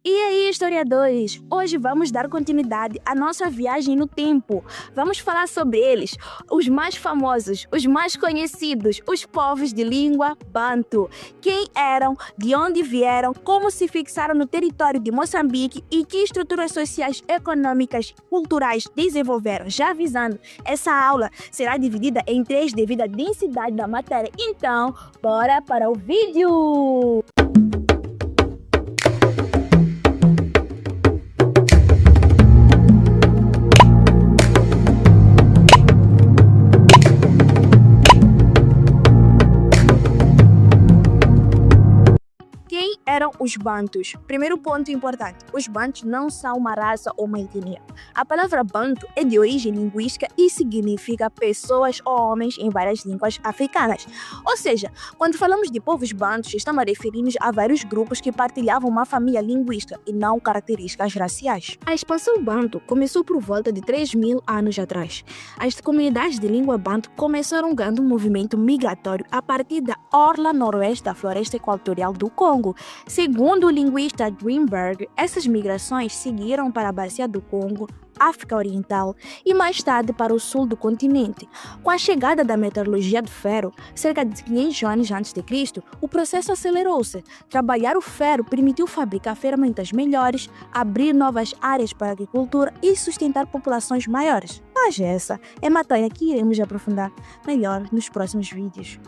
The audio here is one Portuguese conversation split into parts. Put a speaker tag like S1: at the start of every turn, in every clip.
S1: E aí, historiadores? Hoje vamos dar continuidade à nossa viagem no tempo. Vamos falar sobre eles, os mais famosos, os mais conhecidos, os povos de língua banto. Quem eram, de onde vieram, como se fixaram no território de Moçambique e que estruturas sociais, econômicas, culturais desenvolveram. Já avisando, essa aula será dividida em 3 devido à densidade da matéria. Então, bora para o vídeo! Eram os bantus. Primeiro ponto importante, os bantus não são uma raça ou uma etnia. A palavra bantu é de origem linguística e significa pessoas ou homens em várias línguas africanas. Ou seja, quando falamos de povos bantus, estamos a referir-nos a vários grupos que partilhavam uma família linguística e não características raciais. A expansão bantu começou por volta de 3.000 anos atrás. As comunidades de língua bantu começaram ganhando um movimento migratório a partir da orla noroeste da floresta equatorial do Congo. Segundo o linguista Greenberg, essas migrações seguiram para a bacia do Congo, África Oriental e mais tarde para o sul do continente. Com a chegada da metalurgia do ferro, cerca de 500 anos antes de Cristo, o processo acelerou-se. Trabalhar o ferro permitiu fabricar ferramentas melhores, abrir novas áreas para a agricultura e sustentar populações maiores. Mas essa é matéria que iremos aprofundar melhor nos próximos vídeos.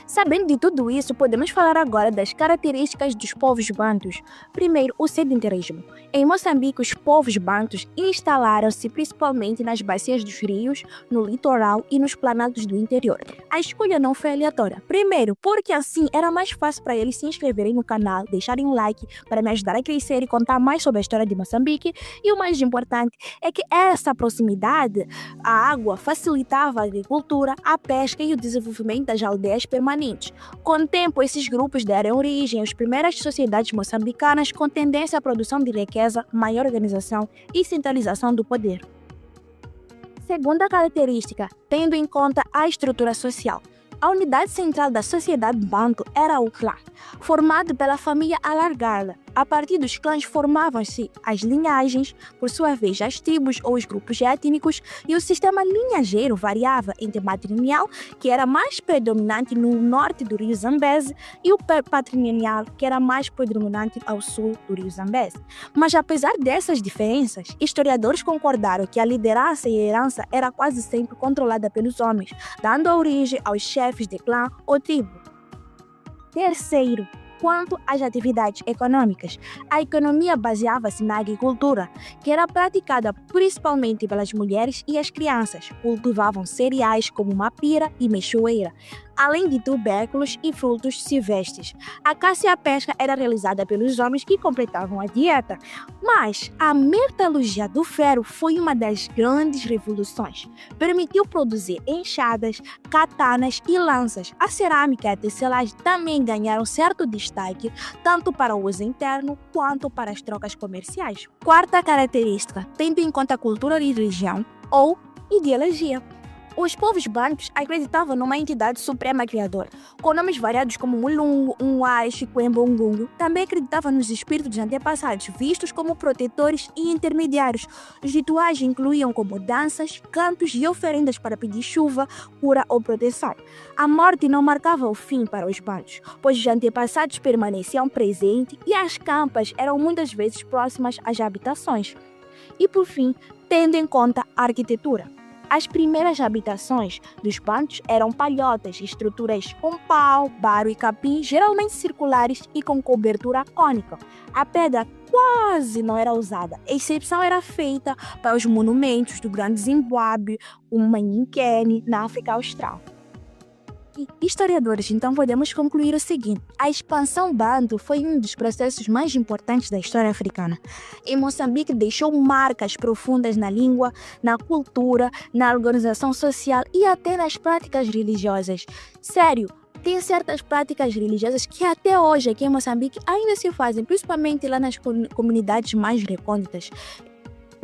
S1: Sabendo de tudo isso, podemos falar agora das características dos povos bantus. Primeiro, o sedentarismo. Em Moçambique, os povos bantus instalaram-se principalmente nas bacias dos rios, no litoral e nos planados do interior. A escolha não foi aleatória. Primeiro, porque assim era mais fácil para eles se inscreverem no canal, deixarem um like para me ajudar a crescer e contar mais sobre a história de Moçambique. E o mais importante é que essa proximidade à água facilitava a agricultura, a pesca e o desenvolvimento das aldeias permanentes. Com o tempo, esses grupos deram origem às primeiras sociedades moçambicanas com tendência à produção de riqueza, maior organização e centralização do poder. Segunda característica, tendo em conta a estrutura social. A unidade central da sociedade bantu era o clã, formado pela família alargada. A partir dos clãs formavam-se as linhagens, por sua vez as tribos ou os grupos étnicos, e o sistema linhageiro variava entre matrilineal, que era mais predominante no norte do rio Zambeze, e o patrilineal, que era mais predominante ao sul do rio Zambeze. Mas apesar dessas diferenças, historiadores concordaram que a liderança e a herança era quase sempre controlada pelos homens, dando origem aos chefes de clã ou tribo. Terceiro, quanto às atividades econômicas, a economia baseava-se na agricultura, que era praticada principalmente pelas mulheres e as crianças. Cultivavam cereais como mapira e mexoeira, além de tubérculos e frutos silvestres. A caça e a pesca era realizada pelos homens que completavam a dieta. Mas a metalurgia do ferro foi uma das grandes revoluções. Permitiu produzir enxadas, katanas e lanças. A cerâmica e a tecelagem também ganharam certo destaque, tanto para o uso interno quanto para as trocas comerciais. Quarta característica, tendo em conta a cultura e religião ou ideologia. Os povos bantus acreditavam numa entidade suprema criadora, com nomes variados como Mulungu, Unwai, Chikwembo, Ngungu. Também acreditavam nos espíritos dos antepassados, vistos como protetores e intermediários. Os rituais incluíam como danças, cantos e oferendas para pedir chuva, cura ou proteção. A morte não marcava o fim para os bantus, pois os antepassados permaneciam presentes e as campas eram muitas vezes próximas às habitações. E por fim, tendo em conta a arquitetura. As primeiras habitações dos bantus eram palhotas, estruturas com pau, baro e capim, geralmente circulares e com cobertura cônica. A pedra quase não era usada. A exceção era feita para os monumentos do Grande Zimbábue, o Manyinkene, na África Austral. Historiadores, então podemos concluir o seguinte: a expansão bantu foi um dos processos mais importantes da história africana. Em Moçambique deixou marcas profundas na língua, na cultura, na organização social e até nas práticas religiosas. Sério, tem certas práticas religiosas que até hoje aqui em Moçambique ainda se fazem, principalmente lá nas comunidades mais recônditas.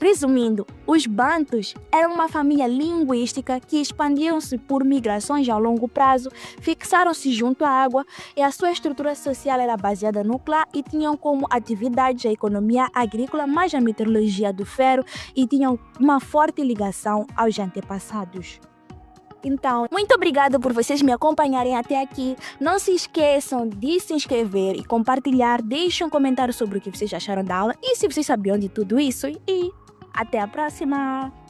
S1: Resumindo, os bantus eram uma família linguística que expandiram-se por migrações ao longo prazo, fixaram-se junto à água e a sua estrutura social era baseada no clã e tinham como atividades a economia agrícola, mais a metalurgia do ferro e tinham uma forte ligação aos antepassados. Então, muito obrigada por vocês me acompanharem até aqui. Não se esqueçam de se inscrever e compartilhar. Deixem um comentário sobre o que vocês acharam da aula e se vocês sabiam de tudo isso. E até a próxima!